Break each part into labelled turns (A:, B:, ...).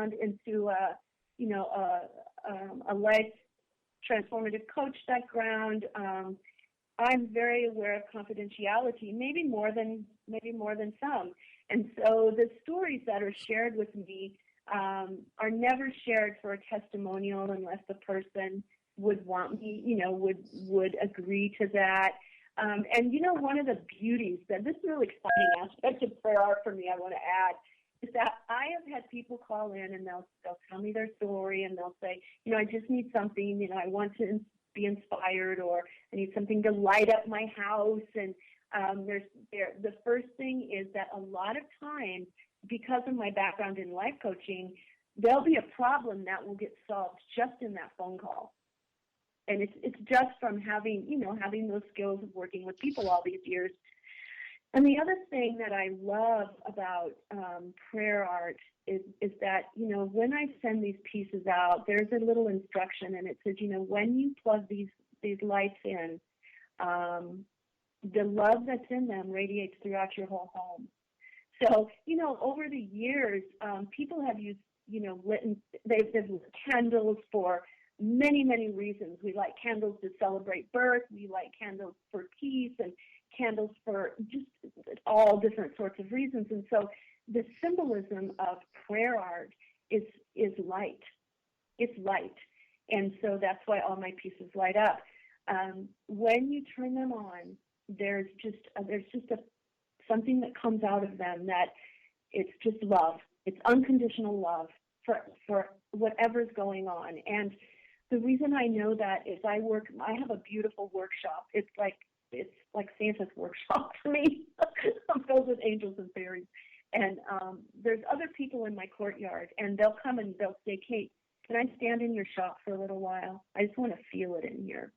A: background into a life transformative coach background. I'm very aware of confidentiality, maybe more than some. And so the stories that are shared with me are never shared for a testimonial unless the person would want me, would agree to that. And one of the beauties that this really exciting aspect of prayer art for me, I want to add, is that I have had people call in and they'll tell me their story and they'll say, I just need something, I want to be inspired, or I need something to light up my house. And the first thing is that a lot of times, because of my background in life coaching, there'll be a problem that will get solved just in that phone call. And it's just from having those skills of working with people all these years. And the other thing that I love about prayer art is that, when I send these pieces out, there's a little instruction, and it says, when you plug these lights in, the love that's in them radiates throughout your whole home. So, over the years, people have used, they've lit candles for many, many reasons. We light candles to celebrate birth. We light candles for peace, and candles for just all different sorts of reasons. And so the symbolism of prayer art is light. It's light. And so that's why all my pieces light up. When you turn them on, there's just something that comes out of them that it's just love. It's unconditional love for whatever's going on. And the reason I know that is I have a beautiful workshop. It's like Santa's workshop for me. I'm filled with angels and fairies. And there's other people in my courtyard, and they'll come and they'll say, Kate, can I stand in your shop for a little while? I just want to feel it in here.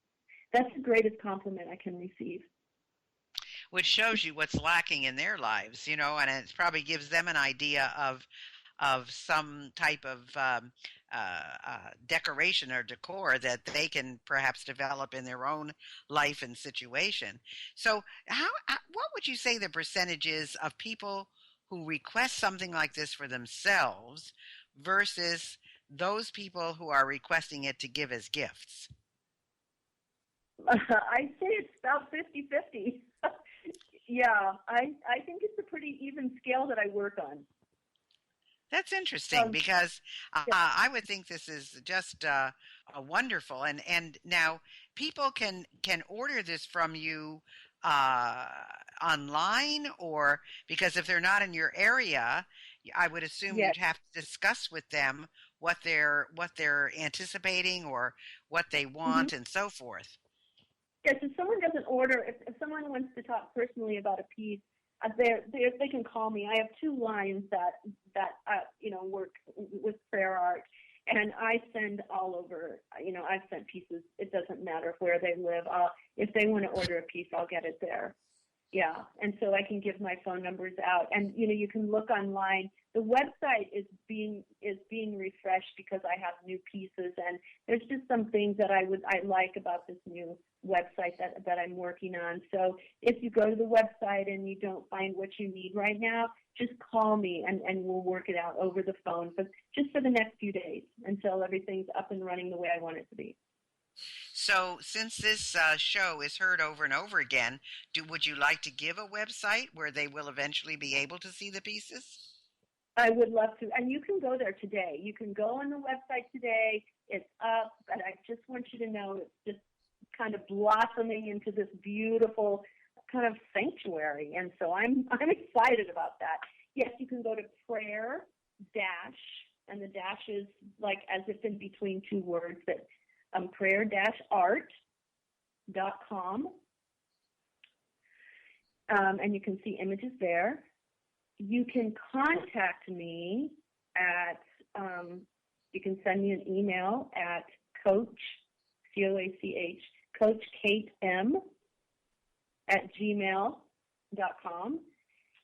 A: That's the greatest compliment I can receive.
B: Which shows you what's lacking in their lives, and it probably gives them an idea of some type of decoration or decor that they can perhaps develop in their own life and situation. So what would you say the percentage is of people who request something like this for themselves versus those people who are requesting it to give as gifts?
A: I'd say it's about 50-50. Yeah, I think it's a pretty even scale that I work on.
B: That's interesting because I would think this is just wonderful. And now people can order this from you online, or because if they're not in your area, I would assume
A: Yes.
B: you'd have to discuss with them what they're anticipating or what they want and so forth.
A: Yes, if someone doesn't order, if someone wants to talk personally about a piece, they can call me. I have two lines that work with prayer art, and I send all over. I've sent pieces. It doesn't matter where they live. If they want to order a piece, I'll get it there. Yeah, and so I can give my phone numbers out, and you can look online. The website is being refreshed because I have new pieces, and there's just some things that I like about this new website that I'm working on. So if you go to the website and you don't find what you need right now, just call me and we'll work it out over the phone, but just for the next few days until everything's up and running the way I want it to be.
B: So since this show is heard over and over again, would you like to give a website where they will eventually be able to see the pieces?
A: I would love to. And you can go there today. You can go on the website today. It's up, but I just want you to know it's just kind of blossoming into this beautiful kind of sanctuary. And so I'm excited about that. Yes, you can go to prayer dash, and the dash is like as if in between two words, that prayer-art.com. And you can see images there. You can contact me at, you can send me an email at Coach, C-O-A-C-H, Coach Kate M at gmail.com.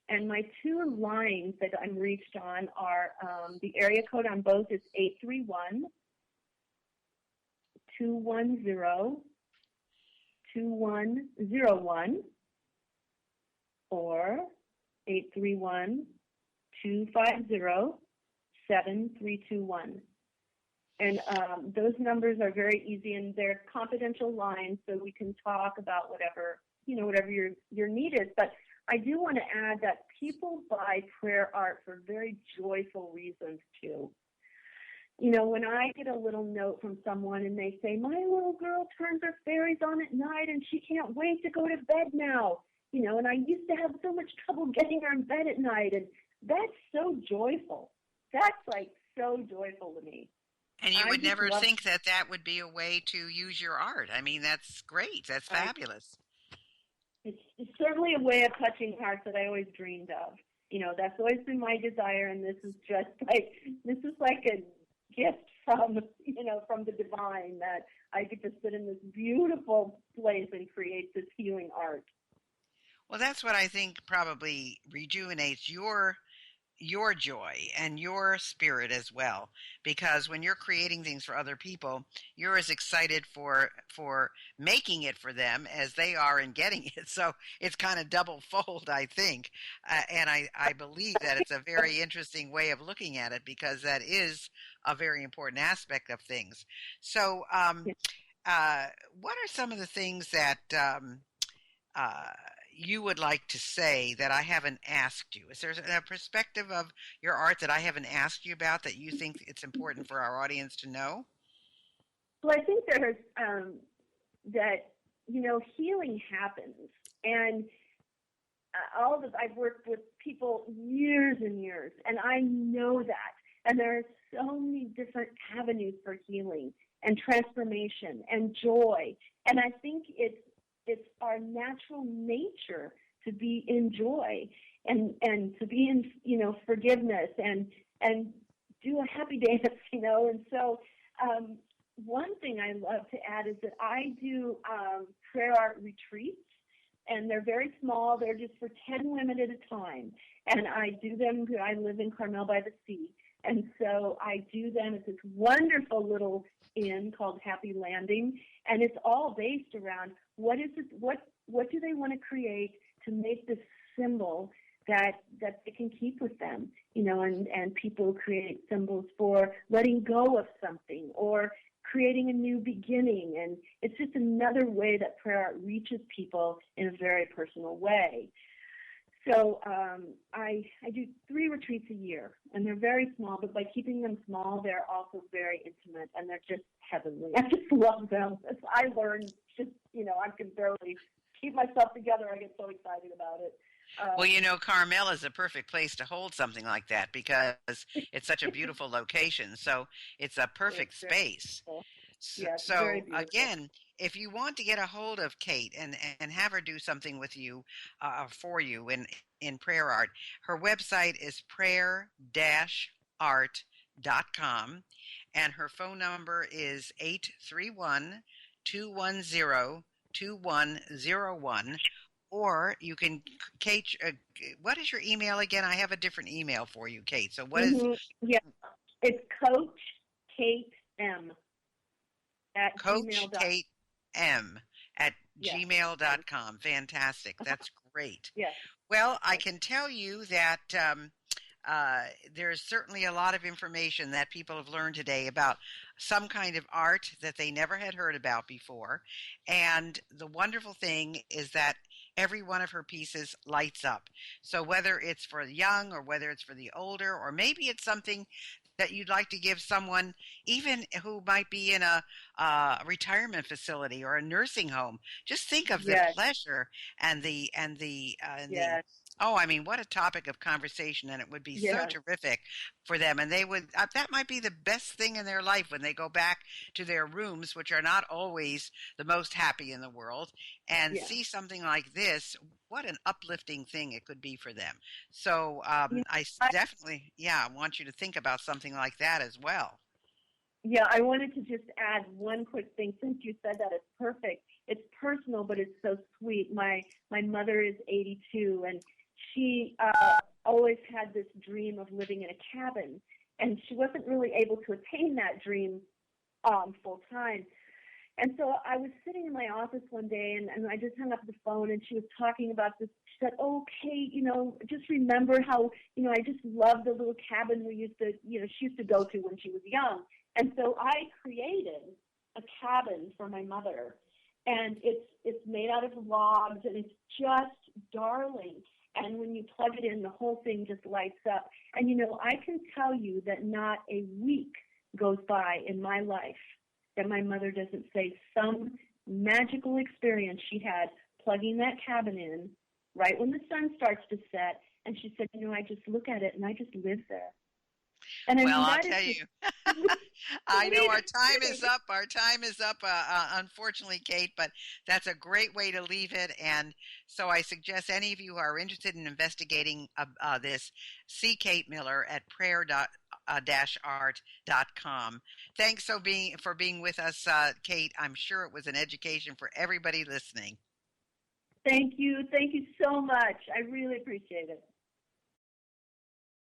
A: And my two lines that I'm reached on are, the area code on both is 831-210-2101 or 831-250-7666. 7321. And those numbers are very easy, and they're confidential lines, so we can talk about whatever, whatever your need is. But I do want to add that people buy prayer art for very joyful reasons too. When I get a little note from someone and they say, my little girl turns her fairies on at night and she can't wait to go to bed now, and I used to have so much trouble getting her in bed at night, and that's so joyful. That's like so joyful to me.
B: And you would never think that that would be a way to use your art. I mean, that's great. That's fabulous.
A: It's certainly a way of touching hearts that I always dreamed of. That's always been my desire, and this is like a gift from, from the divine, that I get to sit in this beautiful place and create this healing art.
B: Well, that's what I think probably rejuvenates your joy and your spirit as well, because when you're creating things for other people, you're as excited for making it for them as they are in getting it. So it's kind of double fold, I think. And I believe that it's a very interesting way of looking at it, because that is a very important aspect of things. So what are some of the things that you would like to say that I haven't asked you? Is there a perspective of your art that I haven't asked you about that you think it's important for our audience to know?
A: Well, I think there's that, healing happens. And I've worked with people years and years, and I know that. And there are so many different avenues for healing and transformation and joy. And I think it's our natural nature to be in joy and to be in, forgiveness and do a happy dance, And so one thing I love to add is that I do prayer art retreats, and they're very small. They're just for 10 women at a time. And I do them, I live in Carmel by the Sea. And so I do them at this wonderful little inn called Happy Landing, and it's all based around what do they want to create to make this symbol that they can keep with them, and people create symbols for letting go of something or creating a new beginning, and it's just another way that prayer art reaches people in a very personal way. So I do 3 retreats a year, and they're very small, but by keeping them small, they're also very intimate, and they're just heavenly. I just love them. I learned I can barely keep myself together. I get so excited about it.
B: Well, Carmel is a perfect place to hold something like that, because it's such a beautiful location. So it's a perfect space.
A: Yes,
B: so again, if you want to get a hold of Kate and have her do something with you, for you in prayer art, her website is prayer-art.com, and her phone number is 831-210-2101. Or you can, Kate, what is your email again? I have a different email for you, Kate. So what is?
A: Yeah, it's Coach Kate M. at
B: Coach Kate M. at gmail.com. Fantastic. That's great.
A: Yes.
B: Well, I can tell you that there's certainly a lot of information that people have learned today about some kind of art that they never had heard about before. And the wonderful thing is that every one of her pieces lights up. So whether it's for the young or whether it's for the older, or maybe it's something that you'd like to give someone even who might be in a retirement facility or a nursing home, just think of the pleasure and the what a topic of conversation, and it would be so terrific for them. And they would, that might be the best thing in their life when they go back to their rooms, which are not always the most happy in the world, and see something like this. What an uplifting thing it could be for them. So I definitely, want you to think about something like that as well.
A: Yeah, I wanted to just add one quick thing. Since you said that, it's perfect. It's personal, but it's so sweet. My mother is 82, and she always had this dream of living in a cabin, and she wasn't really able to attain that dream full time. And so I was sitting in my office one day, and I just hung up the phone, and she was talking about this. She said, "Oh, Kate, just remember how, I just love the little cabin we used to, she used to go to when she was young." And so I created a cabin for my mother, and it's made out of logs, and it's just darling. And when you plug it in, the whole thing just lights up. And I can tell you that not a week goes by in my life that my mother doesn't say some magical experience she had plugging that cabin in right when the sun starts to set. And she said, I just look at it and I just live there. And
B: Well, I'll
A: that
B: tell
A: is
B: you,
A: the
B: I know our
A: sweetest
B: time is
A: thing.
B: up. Our time is up, unfortunately, Kate, but that's a great way to leave it. And so I suggest any of you who are interested in investigating this, see Kate Miller at prayer-art.com. Thanks for being with us, Kate. I'm sure it was an education for everybody listening.
A: Thank you. Thank you so much. I really appreciate it.